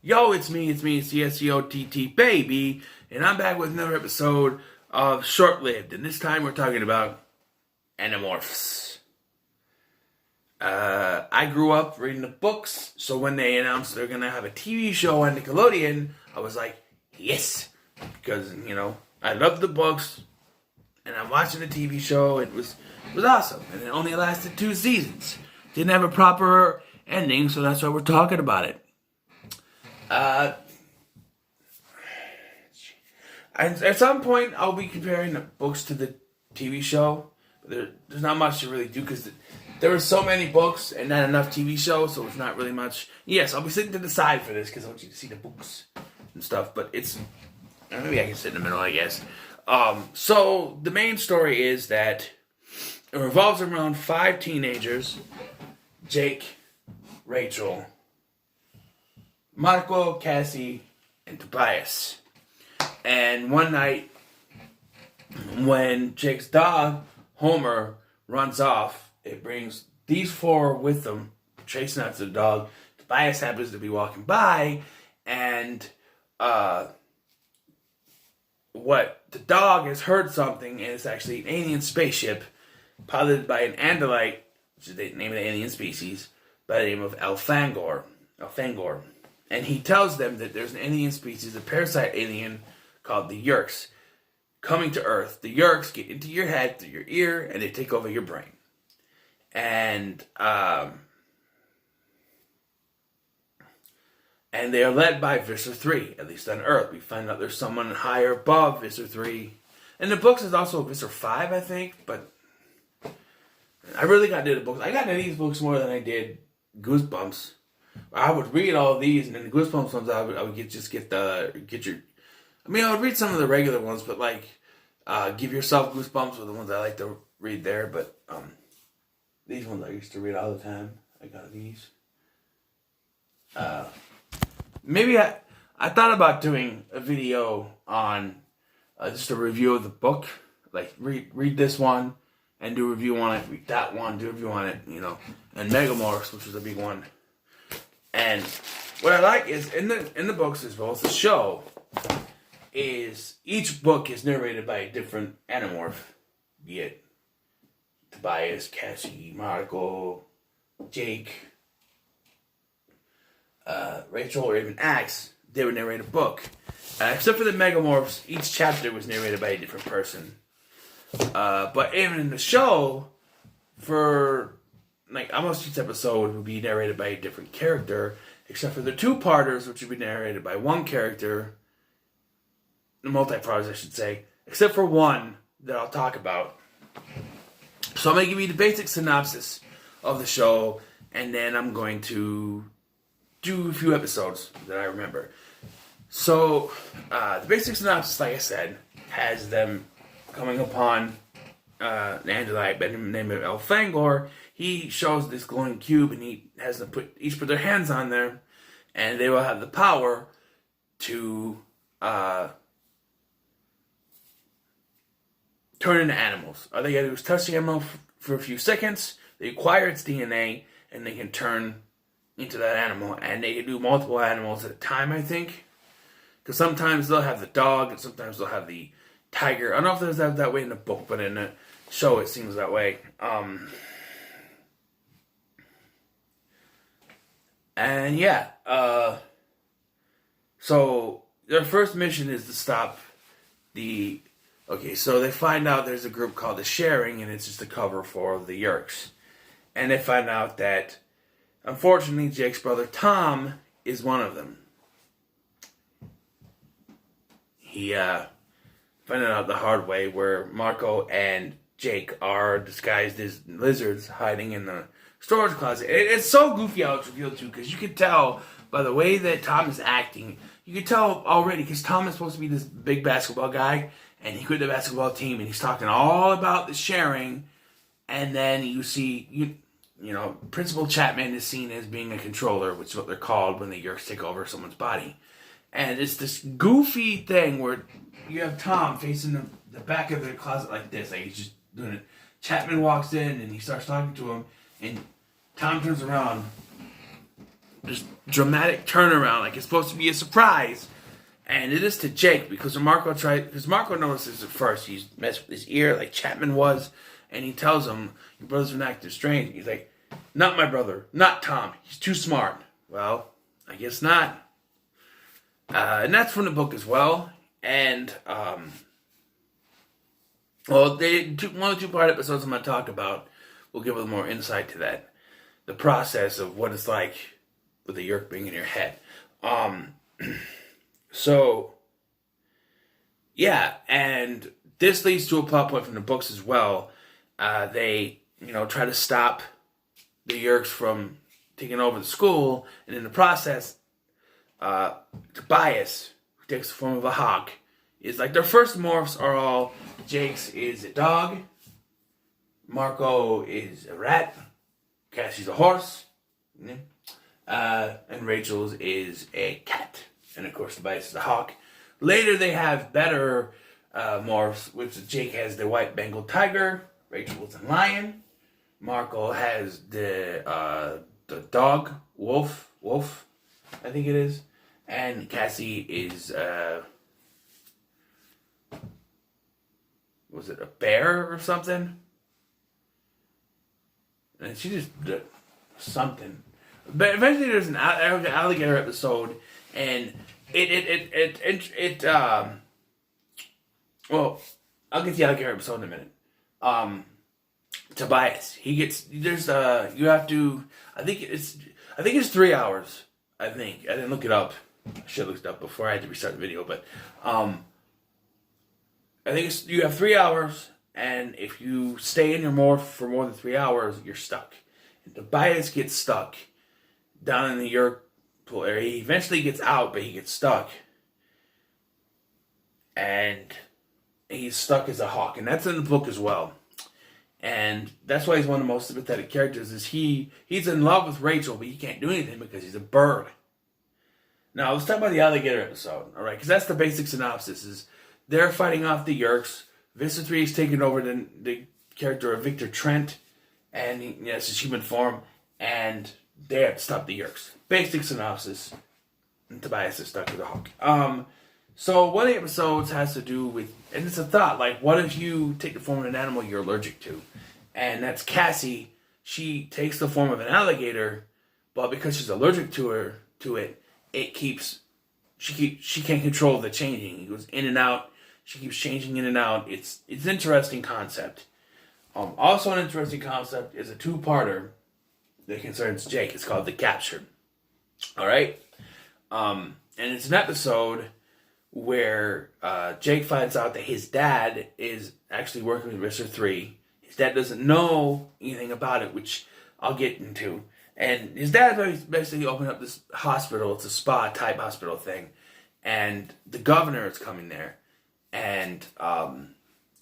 Yo, it's me, it's C-S-C-O-T-T, baby, and I'm back with another episode of Short-Lived, and this time we're talking about Animorphs. I grew up reading the books, so when they announced they're gonna have a TV show on Nickelodeon, I was like, yes, because, I loved the books, and I'm watching the TV show. It was awesome, and it only lasted 2 seasons. Didn't have a proper ending, so that's why we're talking about it. At some point, I'll be comparing the books to the TV show. There's not much to really do because there were so many books and not enough TV shows, so it's not really much. Yes, I'll be sitting to the side for this because I want you to see the books and stuff. But maybe I can sit in the middle, I guess. So the main story is that it revolves around 5 teenagers: Jake, Rachel, Marco, Cassie, and Tobias. And one night, when Jake's dog, Homer, runs off, it brings these 4 with them, chasing after the dog. Tobias happens to be walking by, and the dog has heard something, and it's actually an alien spaceship piloted by an Andalite, which is the name of the alien species, by the name of Elfangor. And he tells them that there's an alien species, a parasite alien called the Yeerks, coming to Earth. The Yeerks get into your head through your ear, and they take over your brain. And they are led by Visser 3, at least on Earth. We find out there's someone higher above Visser 3. In the books, there's also Visser 5, I think, but I really got into the books. I got into these books more than I did Goosebumps. I would read all of these, and then the Goosebumps ones, I would I would read some of the regular ones, but Give Yourself Goosebumps were the ones I like to read there. But these ones I used to read all the time. I got these. Maybe I thought about doing a video on just a review of the book, like read this one and do a review on it. Read that one, do a review on it. And Megamorphs, which was a big one. And what I like is in the books as well as the show is each book is narrated by a different Animorph, be it Tobias, Cassie, Marco, Jake, Rachel, or even Axe. They would narrate a book. Except for the Megamorphs, each chapter was narrated by a different person. But even in the show, for almost each episode would be narrated by a different character, except for the 2-parters, which would be narrated by one character. The multi-parters, I should say, except for one that I'll talk about. So I'm going to give you the basic synopsis of the show, and then I'm going to do a few episodes that I remember. So, the basic synopsis, like I said, has them coming upon an Andalite by the name of Elfangor. He shows this glowing cube, and he has them each put their hands on there, and they will have the power to turn into animals. All they gotta do is touch the animal for a few seconds, they acquire its DNA, and they can turn into that animal. And they can do multiple animals at a time, I think. Because sometimes they'll have the dog, and sometimes they'll have the tiger. I don't know if there's that way in the book, but in the show it seems that way. And yeah, so their first mission is to stop the... Okay, so they find out there's a group called the Sharing, and it's just a cover for the Yeerks. And they find out that, unfortunately, Jake's brother Tom is one of them. He found out the hard way, where Marco and Jake are disguised as lizards hiding in the storage closet. It's so goofy how it's revealed too, because you can tell by the way that Tom is acting. You can tell already, because Tom is supposed to be this big basketball guy, and he quit the basketball team, and he's talking all about the Sharing, and then you see, Principal Chapman is seen as being a controller, which is what they're called when the Yeerks take over someone's body. And it's this goofy thing where you have Tom facing the back of the closet like this, like he's just doing it. Chapman walks in, and he starts talking to him, and Tom turns around, this dramatic turnaround, like it's supposed to be a surprise. And it is to Jake, because Marco notices at first he's messed with his ear like Chapman was, and he tells him, your brother's an actor strange. He's like, not my brother, not Tom, he's too smart. Well, I guess not. And that's from the book as well. And, one of the 2-part episodes I'm going to talk about will give a little more insight to that. The process of what it's like with the Yeerk being in your head. So, yeah, and this leads to a plot point from the books as well. They, try to stop the Yeerks from taking over the school, and in the process, Tobias, who takes the form of a hawk, is like their first morphs are all Jake's is a dog, Marco is a rat, Cassie's a horse, and Rachel's is a cat. And of course, Tobias is a hawk. Later, they have better morphs, which Jake has the white Bengal tiger, Rachel is a lion, Marco has the dog, wolf, I think it is, and Cassie is was it a bear or something? And she just did something. But eventually, there's an alligator episode. And well, I'll get to the alligator episode in a minute. Tobias, you have to, I think it's 3 hours, I didn't look it up. I should have looked it up before I had to restart the video, but, I think you have 3 hours, and if you stay in your morph for more than 3 hours, you're stuck. And Tobias gets stuck down in the Yeerk pool area. He eventually gets out, but he gets stuck. And he's stuck as a hawk. And that's in the book as well. And that's why he's one of the most sympathetic characters, is he's in love with Rachel, but he can't do anything because he's a bird. Now, let's talk about the alligator episode, alright? Because that's the basic synopsis, is they're fighting off the Yeerks. Vista 3 is taking over the character of Victor Trent, and it's his human form, and they have to stop the Yeerks. Basic synopsis. And Tobias is stuck with a hawk. So one of the episodes has to do with, and it's a thought, like, what if you take the form of an animal you're allergic to? And that's Cassie. She takes the form of an alligator, but because she's allergic to it, she can't control the changing. It goes in and out. She keeps changing in and out. It's an interesting concept. Also an interesting concept is a 2-parter that concerns Jake. It's called The Capture. Alright? And it's an episode where Jake finds out that his dad is actually working with Mr. 3. His dad doesn't know anything about it, which I'll get into. And his dad basically opened up this hospital. It's a spa-type hospital thing. And the governor is coming there. And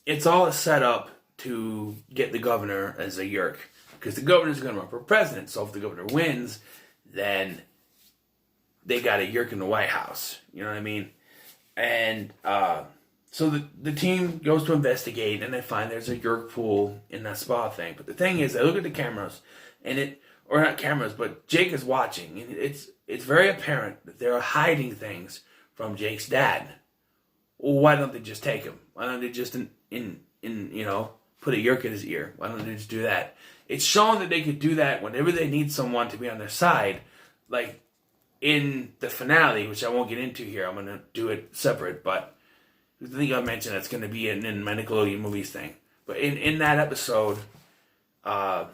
it's all a setup to get the governor as a Yeerk. Because the governor's going to run for president. So if the governor wins, then they got a Yeerk in the White House. You know what I mean? And so the team goes to investigate, and they find there's a Yeerk pool in that spa thing. But the thing is, they look at the cameras, and or not cameras, but Jake is watching. And it's very apparent that they're hiding things from Jake's dad. Well, why don't they just take him? Why don't they just put a Yeerk in his ear? Why don't they just do that? It's shown that they could do that whenever they need someone to be on their side. Like in the finale, which I won't get into here. I'm going to do it separate, but I think I mentioned it's going to be in my Nickelodeon movies thing. But in that episode, Mr.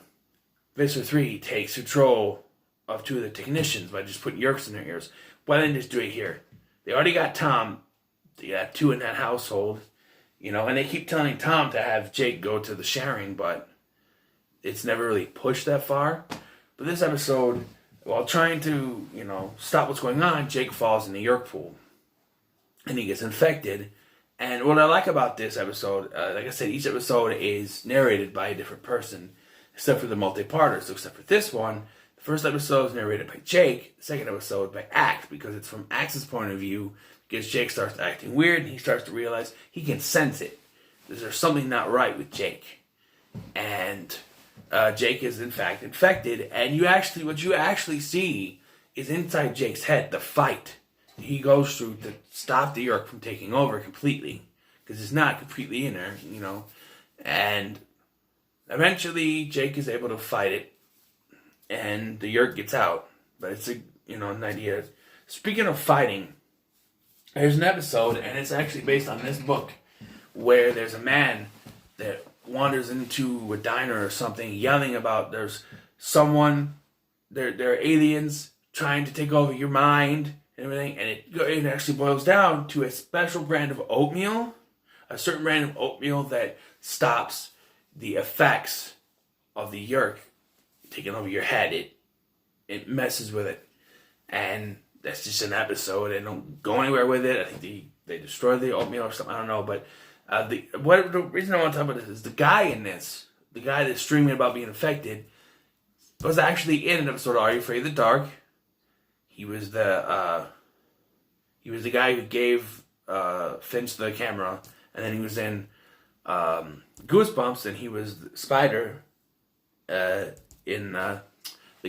3 takes control of 2 of the technicians by just putting Yeerks in their ears. Why didn't they just do it here? They already got Tom. They got 2 in that household, and they keep telling Tom to have Jake go to the sharing, but it's never really pushed that far. But this episode, while trying to, stop what's going on, Jake falls in the Yeerk pool. And he gets infected. And what I like about this episode, like I said, each episode is narrated by a different person, except for the multi-parters. So except for this one, the first episode is narrated by Jake, the second episode by Axe, because it's from Axe's point of view, because Jake starts acting weird, and he starts to realize he can sense it. There's something not right with Jake. And Jake is in fact infected, and what you actually see is inside Jake's head. The fight he goes through to stop the Yeerk from taking over completely, because it's not completely in there, and eventually Jake is able to fight it, and the Yeerk gets out. But it's an idea. Speaking of fighting, there's an episode, and it's actually based on this book, where there's a man that wanders into a diner or something, yelling about there's someone, there are aliens trying to take over your mind and everything, and it actually boils down to a special brand of oatmeal, a certain brand of oatmeal that stops the effects of the Yeerk taking over your head. It messes with it, and that's just an episode. They don't go anywhere with it. I think they destroy the oatmeal or something. I don't know, but the reason I want to talk about this is the guy in this, the guy that's streaming about being affected, was actually in an episode of Are You Afraid of the Dark? He was the guy who gave Finch the camera, and then he was in Goosebumps, and he was Spider in the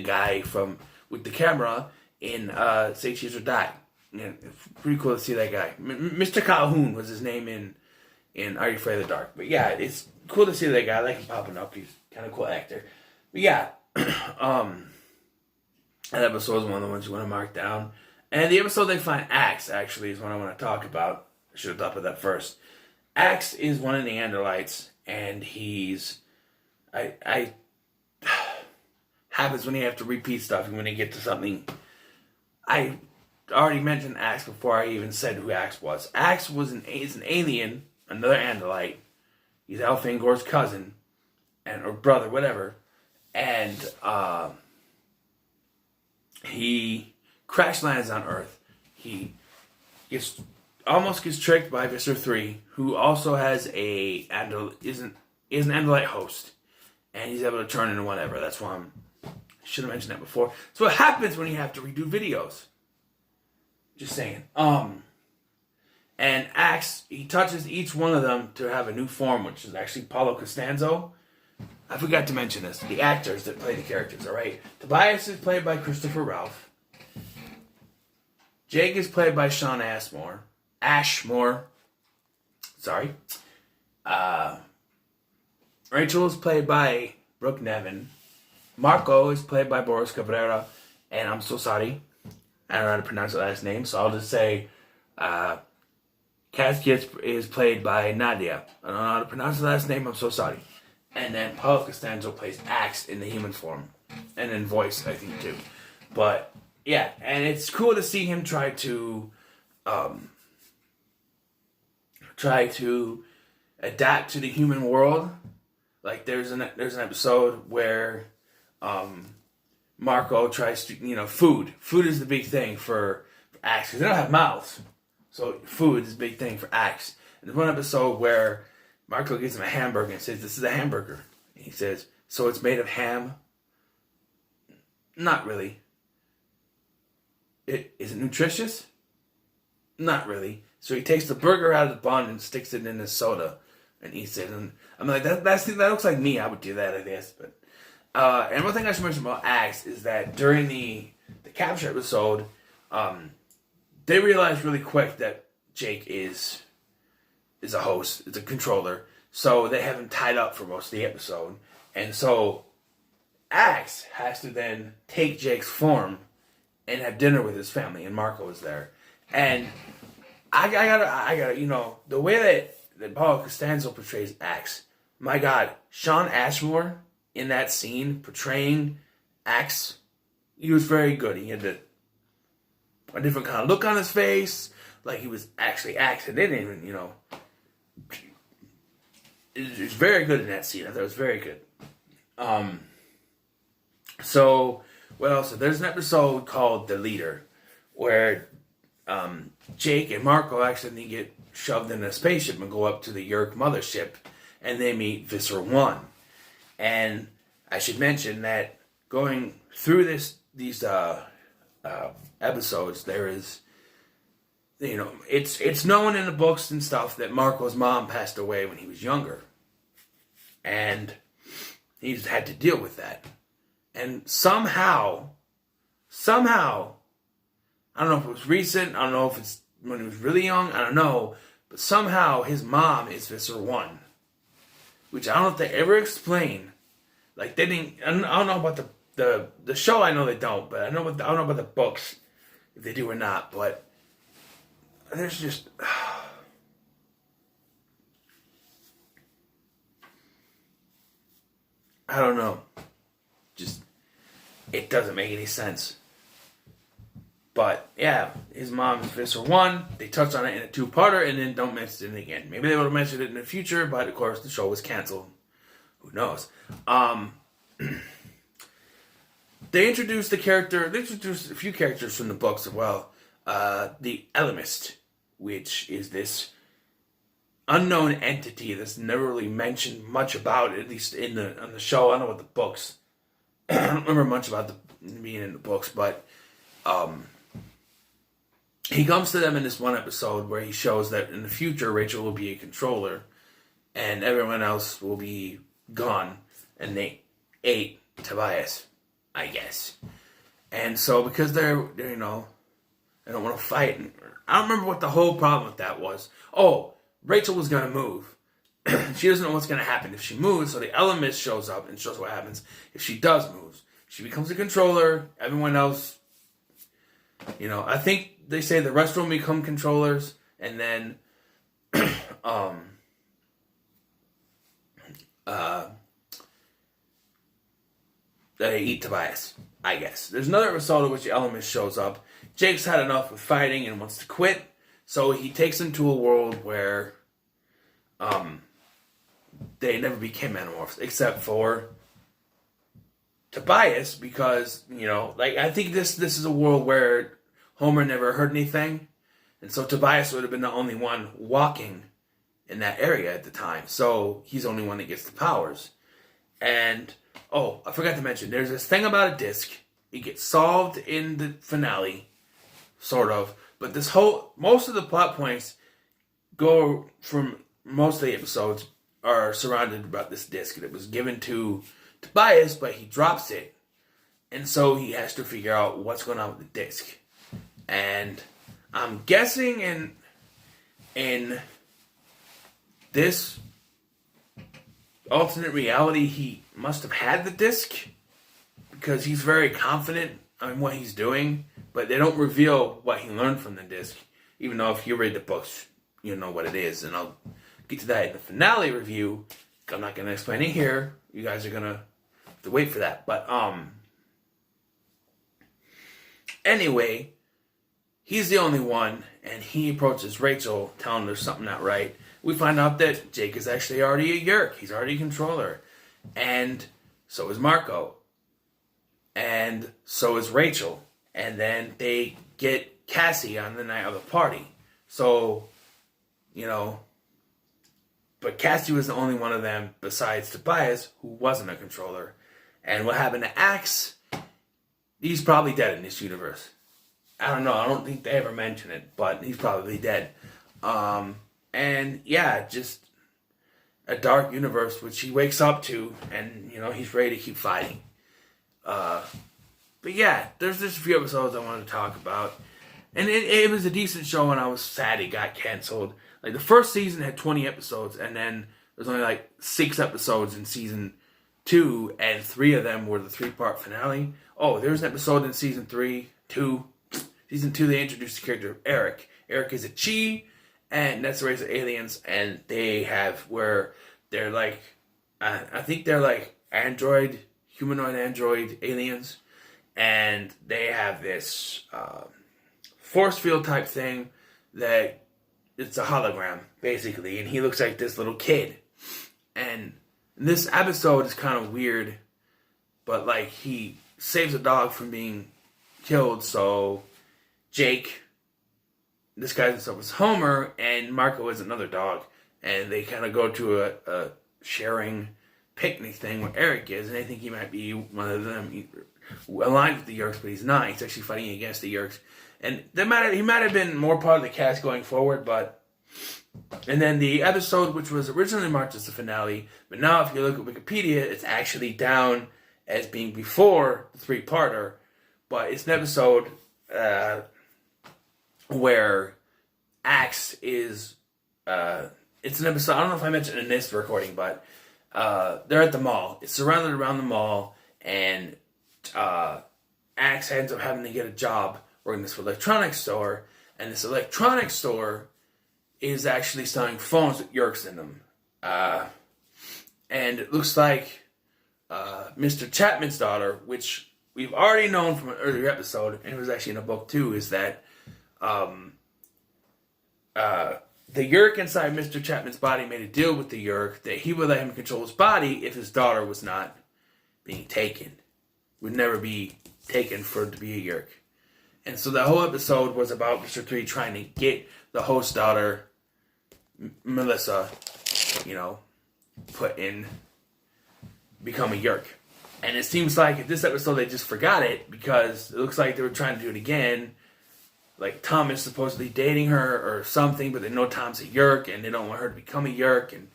guy with the camera in Say Cheese or Die. Yeah, pretty cool to see that guy. Mr. Calhoun was his name in Are You Afraid of the Dark? But yeah, it's cool to see that guy. I like him popping up. He's kind of a cool actor. But yeah, that episode is one of the ones you want to mark down. And the episode they find Axe, actually, is what I want to talk about. I should have thought of that first. Axe is one of the Neanderthals, and he's... happens when you have to repeat stuff and when you get to something. I already mentioned Axe before I even said who Axe was. Axe is an alien, another Andalite. He's Elfangor's cousin, or brother, whatever. And he crash lands on Earth. He almost gets tricked by Visser 3, who also has is an Andalite host. And he's able to turn into whatever. That's why I should have mentioned that before. So what happens when you have to redo videos? Just saying. And Axe, he touches each one of them to have a new form, which is actually Paulo Costanzo. I forgot to mention this. The actors that play the characters, alright? Tobias is played by Christopher Ralph. Jake is played by Sean Ashmore. Sorry. Rachel is played by Brooke Nevin. Marco is played by Boris Cabrera. And I'm so sorry. I don't know how to pronounce the last name, so I'll just say Kazkiet is played by Nadia. I don't know how to pronounce the last name, I'm so sorry. And then Paulo Costanzo plays Axe in the human form. And in voice, I think, too. But, yeah, and it's cool to see him try to adapt to the human world. Like, there's an episode where Marco tries to, food. Food is the big thing for Axe, because they don't have mouths. So food is a big thing for Axe. And there's one episode where Marco gives him a hamburger and says, "This is a hamburger." And he says, "So it's made of ham?" Not really. Is it nutritious? Not really. So he takes the burger out of the bun and sticks it in his soda and eats it. And I'm like, that looks like me. I would do that, I guess. But and one thing I should mention about Axe is that during the capture episode, they realized really quick that Jake is a host, is a controller. So they have him tied up for most of the episode. And so Axe has to then take Jake's form and have dinner with his family, and Marco is there. And I gotta, the way that Paulo Costanzo portrays Axe, my God, Sean Ashmore in that scene portraying Axe, he was very good. He had a different kind of look on his face, like he was actually Axe, and they didn't even, it was very good in that scene. I thought it was very good. So, what else? There's an episode called The Leader, where Jake and Marco accidentally get shoved in a spaceship and go up to the Yeerk mothership, and they meet Visser 1. And I should mention that going through these episodes, there is, it's known in the books and stuff that Marco's mom passed away when he was younger. And he's had to deal with that. And somehow, I don't know if it was recent. I don't know if it's when he was really young. I don't know. But somehow his mom is Visser 1. Which I don't know if they ever explain. Like, they didn't... I don't know about the show. I know they don't. But I don't know about the books. If they do or not. But there's just... I don't know. Just... It doesn't make any sense. But, yeah, his mom is Visser 1. They touch on it in a 2-parter and then don't mention it again. Maybe they would have mentioned it in the future, but, of course, the show was canceled. Who knows? They introduced a few characters from the books as well. The Elemist, which is this unknown entity that's never really mentioned much about, at least on the show. I don't know about the books. I don't remember much about being in the books, but... he comes to them in this one episode where he shows that in the future Rachel will be a controller and everyone else will be gone, and they ate Tobias, I guess. And so because they're they don't want to fight. I don't remember what the whole problem with that was. Oh, Rachel was going to move. She doesn't know what's going to happen if she moves, so the Elemist shows up and shows what happens if she does move. She becomes a controller, everyone else, I think they say the rest will become controllers, and then they eat Tobias, I guess. There's another episode in which the Elemist shows up. Jake's had enough with fighting and wants to quit, so he takes him to a world where they never became Animorphs, except for Tobias, because, I think this is a world where Homer never heard anything, and so Tobias would have been the only one walking in that area at the time, so he's the only one that gets the powers. And, I forgot to mention, there's this thing about a disc. It gets solved in the finale, sort of, but most of the plot points go from, most of the episodes are surrounded about this disc that was given to Tobias, but he drops it, and so he has to figure out what's going on with the disc. And I'm guessing in this alternate reality, he must have had the disc, because he's very confident in what he's doing, but they don't reveal what he learned from the disc, even though if you read the books, you know what it is, and I'll get to that in the finale review. I'm not going to explain it here. You guys are going to have to wait for that. But, anyway, he's the only one, and he approaches Rachel, telling her there's something not right. We find out that Jake is actually already a Yeerk. He's already a controller. And so is Marco. And so is Rachel. And then they get Cassie on the night of the party. So, but Cassie was the only one of them besides Tobias who wasn't a controller. And what happened to Axe? He's probably dead in this universe. I don't know. I don't think they ever mention it, but he's probably dead. And yeah, just a dark universe which he wakes up to, and he's ready to keep fighting. But yeah, there's just a few episodes I wanted to talk about, and it was a decent show, and I was sad it got canceled. Like, the first season had 20 episodes, and then there's only like 6 episodes in season 2, and 3 of them were the 3-part finale. Oh, there's an episode in season 2. Season 2, they introduced the character of Eric. Eric is a Chi, and that's the race of aliens, and they have where they're like, I think they're like humanoid android aliens, and they have this force field type thing that it's a hologram, basically, and he looks like this little kid. And this episode is kind of weird, but like, he saves a dog from being killed, so Jake disguises himself as Homer, and Marco is another dog, and they kind of go to a sharing picnic thing where Eric is, and they think he might be one of them, aligned with the Yeerks, but he's not. He's actually fighting against the Yeerks, and he might have been more part of the cast going forward, but... And then the episode, which was originally marked as the finale, but now if you look at Wikipedia, it's actually down as being before the 3-parter, but it's an episode where Axe is, it's an episode, I don't know if I mentioned in this recording, but they're at the mall. It's surrounded around the mall, and Axe ends up having to get a job working in this electronics store, and this electronics store is actually selling phones with yerks in them. And it looks like Mr. Chapman's daughter, which we've already known from an earlier episode, and it was actually in a book too, is that the yerk inside Mr. Chapman's body made a deal with the yerk that he would let him control his body if his daughter was not being taken. Would never be taken for to be a yerk. And so the whole episode was about Mr. 3 trying to get the host daughter, Melissa, become a yerk. And it seems like in this episode they just forgot it because it looks like they were trying to do it again. Like Tom is supposedly dating her or something, but they know Tom's a yerk and they don't want her to become a yerk, and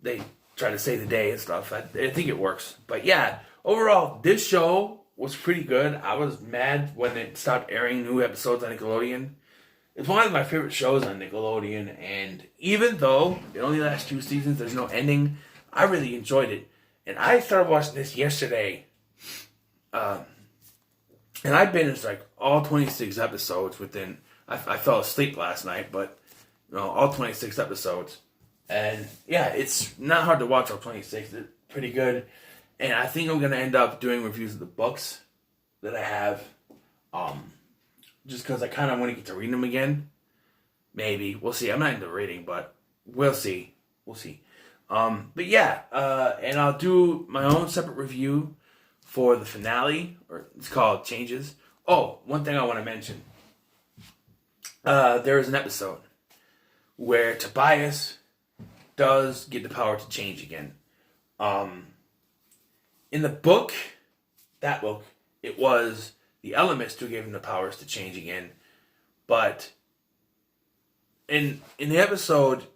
they try to save the day and stuff. I think it works. But yeah, overall, this show was pretty good. I was mad when it stopped airing new episodes on Nickelodeon. It's one of my favorite shows on Nickelodeon, and even though it only lasts 2 seasons, there's no ending, I really enjoyed it. And I started watching this yesterday, and I binged like all 26 episodes within. I fell asleep last night, but all 26 episodes, and yeah, it's not hard to watch all 26. It's pretty good, and I think I'm gonna end up doing reviews of the books that I have, just because I kind of want to get to read them again. Maybe we'll see. I'm not into reading, but we'll see. We'll see. But yeah, and I'll do my own separate review for the finale, or it's called Changes. Oh, one thing I want to mention. There is an episode where Tobias does get the power to change again. In the book, it was the elements who gave him the powers to change again. But in the episode,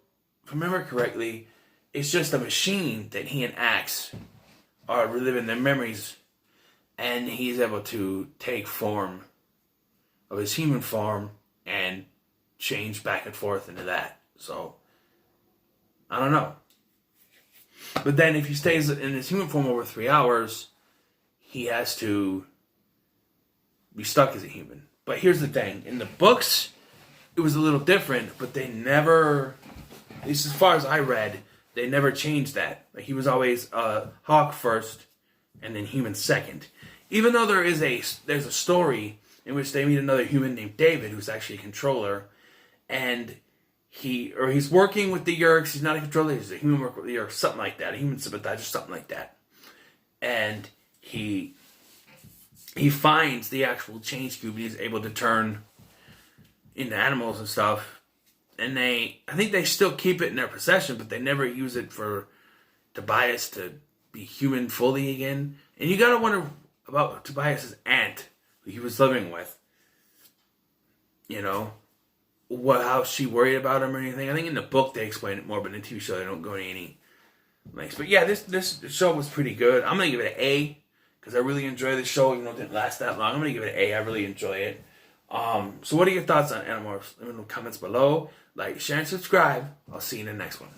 if I remember correctly, it's just a machine that he and Axe are reliving their memories, and he's able to take form of his human form and change back and forth into that. So, I don't know. But then if he stays in his human form over 3 hours, he has to be stuck as a human. But here's the thing. In the books, it was a little different, but they never, at least as far as I read, they never changed that. Like, he was always Hawk first, and then human second. Even though there's a story in which they meet another human named David, who's actually a controller, and he's working with the Yerks. He's not a controller. He's a human worker with the Yerks, something like that. A human sympathizer, something like that. And he finds the actual change cube, and he's able to turn into animals and stuff. And I think they still keep it in their possession, but they never use it for Tobias to be human fully again. And you gotta wonder about Tobias' aunt, who he was living with. How she worried about him or anything. I think in the book they explain it more, but in the TV show they don't go into any lengths. But yeah, this show was pretty good. I'm gonna give it an A, because I really enjoy the show, even though it didn't last that long. I'm gonna give it an A. I really enjoy it. So what are your thoughts on Animorphs? Leave in the comments below. Like, share, and subscribe. I'll see you in the next one.